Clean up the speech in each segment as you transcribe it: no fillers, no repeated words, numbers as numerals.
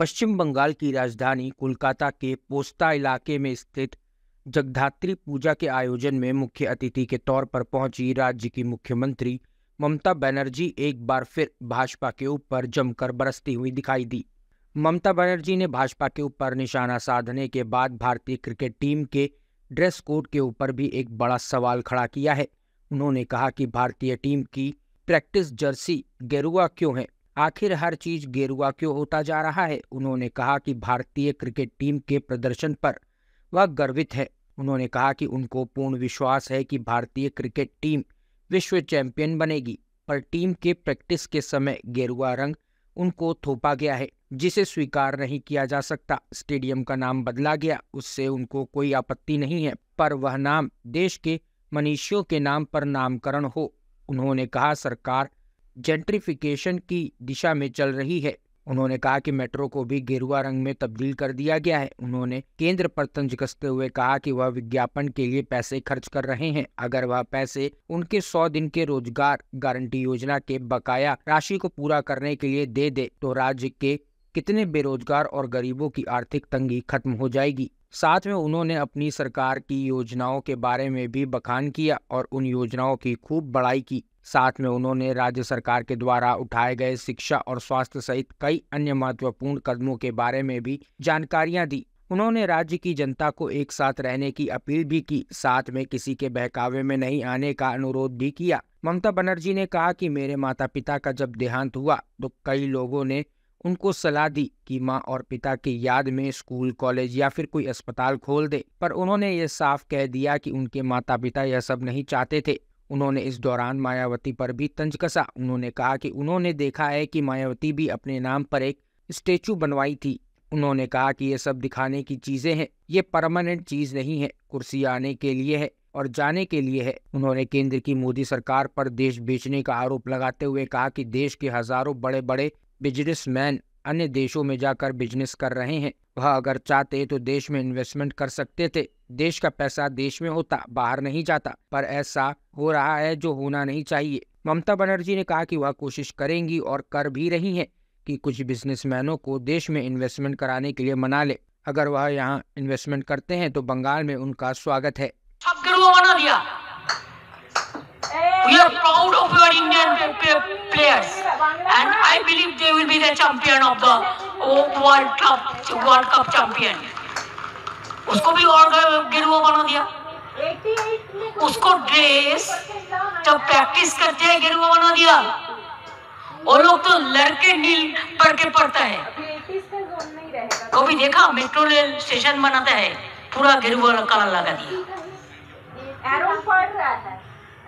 पश्चिम बंगाल की राजधानी कोलकाता के पोस्ता इलाके में स्थित जगद्धात्री पूजा के आयोजन में मुख्य अतिथि के तौर पर पहुंची राज्य की मुख्यमंत्री ममता बनर्जी एक बार फिर भाजपा के ऊपर जमकर बरसती हुई दिखाई दी। ममता बनर्जी ने भाजपा के ऊपर निशाना साधने के बाद भारतीय क्रिकेट टीम के ड्रेस कोड के ऊपर भी एक बड़ा सवाल खड़ा किया है। उन्होंने कहा कि भारतीय टीम की प्रैक्टिस जर्सी गेरुआ क्यों है, आखिर हर चीज गेरुआ क्यों होता जा रहा है। उन्होंने कहा कि भारतीय क्रिकेट टीम के प्रदर्शन पर वह गर्वित है। उन्होंने कहा कि उनको पूर्ण विश्वास है कि भारतीय क्रिकेट टीम विश्व चैंपियन बनेगी, पर टीम के प्रैक्टिस के समय गेरुआ रंग उनको थोपा गया है, जिसे स्वीकार नहीं किया जा सकता। स्टेडियम का नाम बदला गया, उससे उनको कोई आपत्ति नहीं है, पर वह नाम देश के मनीषियों के नाम पर नामकरण हो। उन्होंने कहा सरकार जेंट्रिफिकेशन की दिशा में चल रही है। उन्होंने कहा कि मेट्रो को भी गेरुआ रंग में तब्दील कर दिया गया है। उन्होंने केंद्र पर तंज कसते हुए कहा कि वह विज्ञापन के लिए पैसे खर्च कर रहे हैं। अगर वह पैसे उनके 100 दिन के रोजगार गारंटी योजना के बकाया राशि को पूरा करने के लिए दे दे तो राज्य के कितने बेरोजगार और गरीबों की आर्थिक तंगी खत्म हो जाएगी। साथ में उन्होंने अपनी सरकार की योजनाओं के बारे में भी बखान किया और उन योजनाओं की खूब बड़ाई की। साथ में उन्होंने राज्य सरकार के द्वारा उठाए गए शिक्षा और स्वास्थ्य सहित कई अन्य महत्वपूर्ण कदमों के बारे में भी जानकारियां दी। उन्होंने राज्य की जनता को एक साथ रहने की अपील भी की, साथ में किसी के बहकावे में नहीं आने का अनुरोध भी किया। ममता बनर्जी ने कहा कि मेरे माता पिता का जब देहांत हुआ तो कई लोगों ने उनको सलाह दी कि माँ और पिता की याद में स्कूल, कॉलेज या फिर कोई अस्पताल खोल दे, पर उन्होंने ये साफ कह दिया कि उनके माता पिता यह सब नहीं चाहते थे। उन्होंने इस दौरान मायावती पर भी तंज कसा। उन्होंने कहा कि उन्होंने देखा है कि मायावती भी अपने नाम पर एक स्टेचू बनवाई थी। उन्होंने कहा कि ये सब दिखाने की चीजें हैं, ये परमानेंट चीज नहीं है, कुर्सी आने के लिए है और जाने के लिए है। उन्होंने केंद्र की मोदी सरकार पर देश बेचने का आरोप लगाते हुए कहा कि देश के हजारों बड़े बड़े बिजनेसमैन अन्य देशों में जाकर बिजनेस कर रहे हैं। वह अगर चाहते तो देश में इन्वेस्टमेंट कर सकते थे, देश का पैसा देश में होता, बाहर नहीं जाता, पर ऐसा हो रहा है जो होना नहीं चाहिए। ममता बनर्जी ने कहा कि वह कोशिश करेंगी और कर भी रही हैं कि कुछ बिजनेसमैनों को देश में इन्वेस्टमेंट कराने के लिए मना ले। अगर वह यहाँ इन्वेस्टमेंट करते हैं तो बंगाल में उनका स्वागत है। बना दिया। We are proud of our Indian players and I believe they will be the champion of the World Cup champion. उसको भी और गिरुआ बना दिया। उसको ड्रेस जब प्रैक्टिस करते हैं गिरुआ बना दिया। वो लोग तो लड़के नील पढ़ के पढ़ता है। कभी देखा मेट्रो रेल स्टेशन बनाता है पूरा गिरुआ कलर लगा दिया।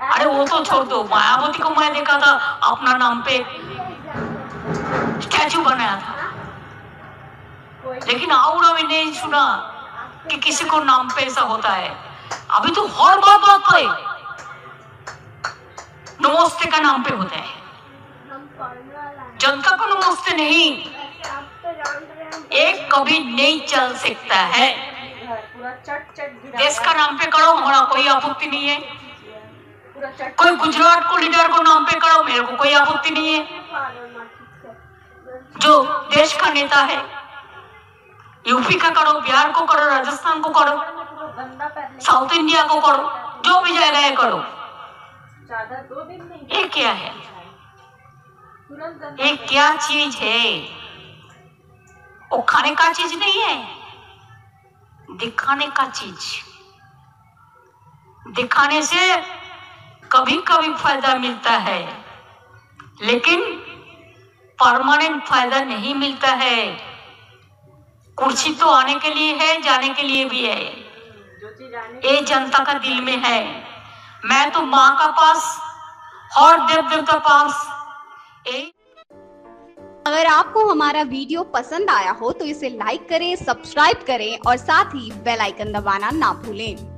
अरे वो तो छोड़ दो, मायावती को मैं देखा था अपना नाम पे स्टैचू बनाया था, लेकिन और अभी नहीं सुना कि किसी को नाम पे ऐसा होता है। अभी तो हर बात पे नमस्ते का नाम पे होता है। जनता को नमस्ते नहीं, एक कभी नहीं चल सकता है। देश का नाम पे करो, हमारा कोई आपत्ति नहीं है। कोई गुजरात को लीडर को नाम पे करो, मेरे को कोई आपत्ति नहीं है। जो देश का नेता है, यूपी का करो, बिहार को करो, राजस्थान को करो, साउथ इंडिया को करो, जो भी जगह है करो। ये क्या है? ये क्या चीज है? वो खाने का चीज नहीं है, दिखाने का चीज। दिखाने से कभी कभी फायदा मिलता है, लेकिन परमानेंट फायदा नहीं मिलता है। कुर्सी तो आने के लिए है, जाने के लिए भी है। ये जनता का दिल में है। मैं तो माँ का पास और देव देवता पास। अगर आपको हमारा वीडियो पसंद आया हो तो इसे लाइक करें, सब्सक्राइब करें और साथ ही बेल आइकन दबाना ना भूलें।